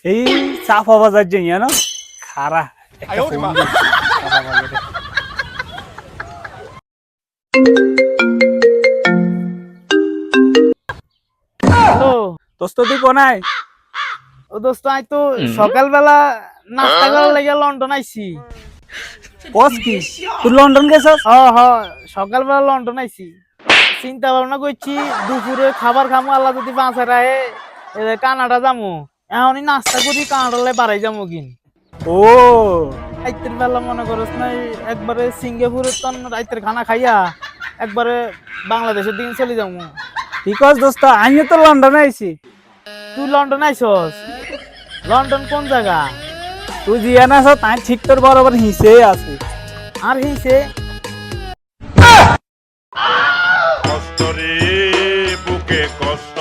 এই চাপা বাজার যে জানো খারা একটা ফোন দিই, চাপা বাজারে। হ্যালো দোস্ত তুই কোনায়? ও দোস্ত আই তো সকালবেলা নাস্তা করার লেগে লন্ডন আইছি। বস কি তুই লন্ডন গেছস? হ হ সকালবেলা লন্ডন আইছি, চিন্তা ভাবনা করছি দুপুরে খাবার খামু আল্লাহ যদি বাঁচা রাখে কানাডা যামু। এখনই নাস্তা করি কানাডালে বাড়াই যাবো কিন। ও রাইতের বেলা মনে করস নাই একবারে সিঙ্গাপুরের তন রাইতের খানা খাইয়া একবারে বাংলাদেশের দিন চলে যাবো। ঠিক আছে দোস্ত, আমিও তো লন্ডনে আইছি। তুই লন্ডন আইসস? লন্ডন কোন জায়গা? তুই জিয়া না তাই ঠিক তোর বরাবর হিসে আছে। আর হিসে কষ্ট রে বুকে কষ্ট